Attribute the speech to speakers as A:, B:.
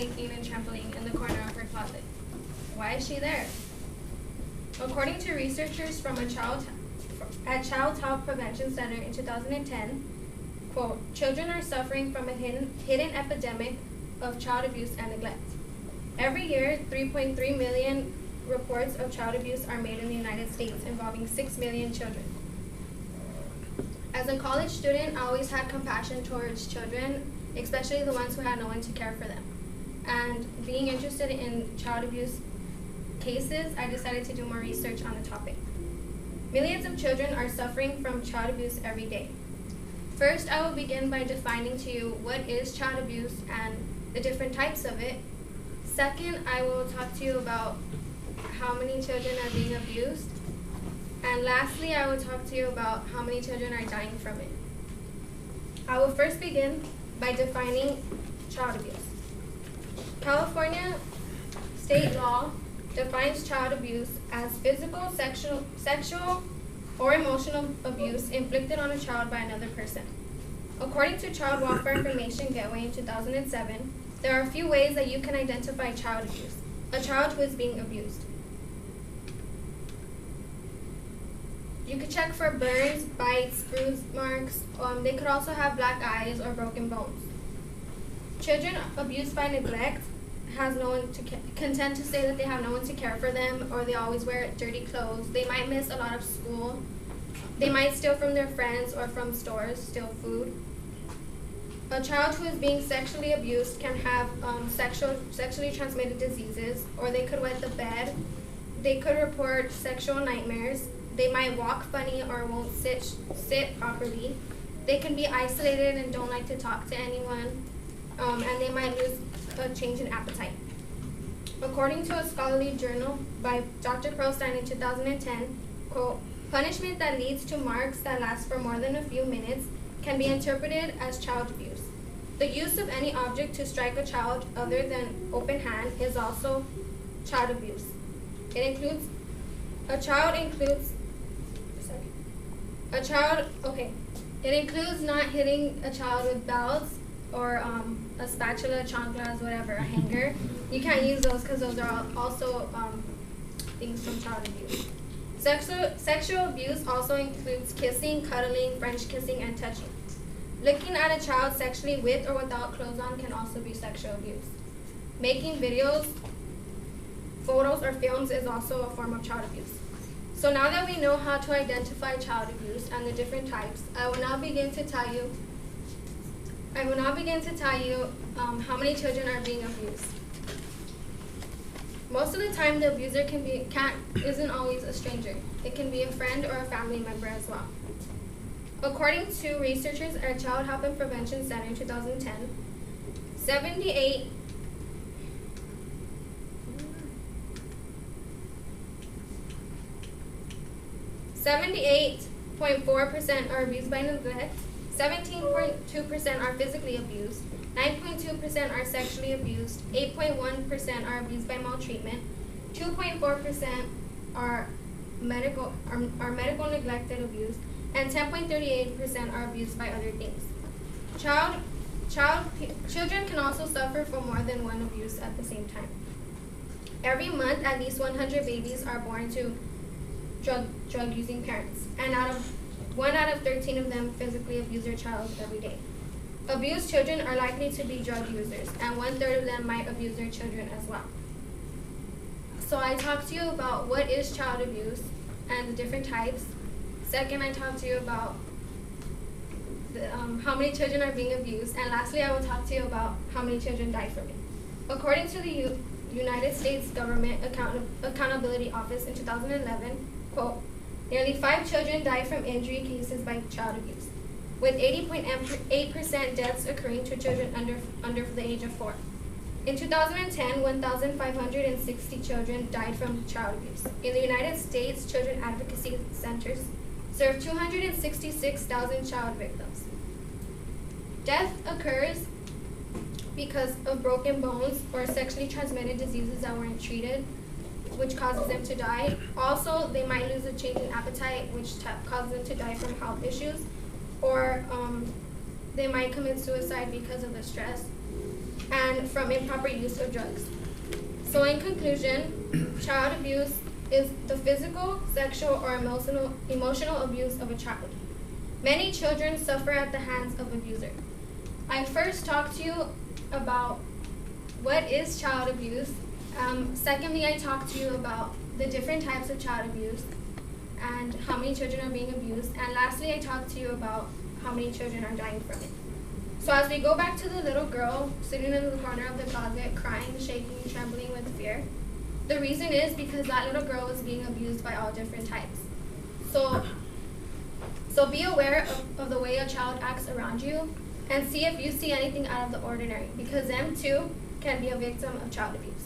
A: hiking and trampoline in the corner of her closet. Why is she there? According to researchers from at Child Health Prevention Center in 2010, quote, children are suffering from a hidden epidemic of child abuse and neglect. Every year, 3.3 million reports of child abuse are made in the United States involving 6 million children. As a college student, I always had compassion towards children, especially the ones who had no one to care for them. And being interested in child abuse cases, I decided to do more research on the topic. Millions of children are suffering from child abuse every day. First, I will begin by defining to you what is child abuse and the different types of it. Second, I will talk to you about how many children are being abused. And lastly, I will talk to you about how many children are dying from it. I will first begin by defining child abuse. California state law defines child abuse as physical, sexual, or emotional abuse inflicted on a child by another person. According to Child Welfare Information Gateway in 2007, there are a few ways that you can identify child abuse, a child who is being abused. You could check for burns, bites, bruise marks. They could also have black eyes or broken bones. Children abused by neglect has no one to can tend to say that they have no one to care for them, or they always wear dirty clothes. They might miss a lot of school. They might steal from their friends or from stores, steal food. A child who is being sexually abused can have sexually transmitted diseases, or they could wet the bed. They could report sexual nightmares. They might walk funny or won't sit properly. They can be isolated and don't like to talk to anyone, and they might lose a change in appetite. According to a scholarly journal by Dr. Pearlstein in 2010, quote, punishment that leads to marks that last for more than a few minutes can be interpreted as child abuse. The use of any object to strike a child other than open hand is also child abuse. It includes not hitting a child with belts or a spatula, chanclas, whatever, a hanger. You can't use those because those are also things from child abuse. Sexual abuse also includes kissing, cuddling, French kissing, and touching. Looking at a child sexually with or without clothes on can also be sexual abuse. Making videos, photos, or films is also a form of child abuse. So now that we know how to identify child abuse and the different types, I will now begin to tell you how many children are being abused. Most of the time, the abuser isn't always a stranger. It can be a friend or a family member as well. According to researchers at Child Health and Prevention Center in 2010, 78.4% are abused by neglect, 17.2% are physically abused, 9.2% are sexually abused, 8.1% are abused by maltreatment, 2.4% are medical neglected abuse, and 10.38% are abused by other things. Children can also suffer from more than one abuse at the same time. Every month, at least 100 babies are born to drug-using parents, and 1 out of 13 of them physically abuse their child every day. Abused children are likely to be drug users, and 1/3 of them might abuse their children as well. So I talked to you about what is child abuse and the different types. Second, I talked to you about how many children are being abused, and lastly, I will talk to you about how many children died from it. According to the United States Government Accountability Office in 2011, quote, nearly 5 children died from injury cases by child abuse, with 80.8% deaths occurring to children under the age of 4. In 2010, 1,560 children died from child abuse. In the United States, children advocacy centers serve 266,000 child victims. Death occurs because of broken bones or sexually transmitted diseases that weren't treated, which causes them to die. Also, they might lose a change in appetite, which causes them to die from health issues, or they might commit suicide because of the stress. and from improper use of drugs. So in conclusion, child abuse is the physical, sexual, or emotional abuse of a child. Many children suffer at the hands of abusers. I first talked to you about what is child abuse. Secondly, I talked to you about the different types of child abuse and how many children are being abused. And lastly, I talked to you about how many children are dying from it. So as we go back to the little girl sitting in the corner of the closet, crying, shaking, trembling with fear, the reason is because that little girl is being abused by all different types. So be aware of the way a child acts around you and see if you see anything out of the ordinary, because them too can be a victim of child abuse.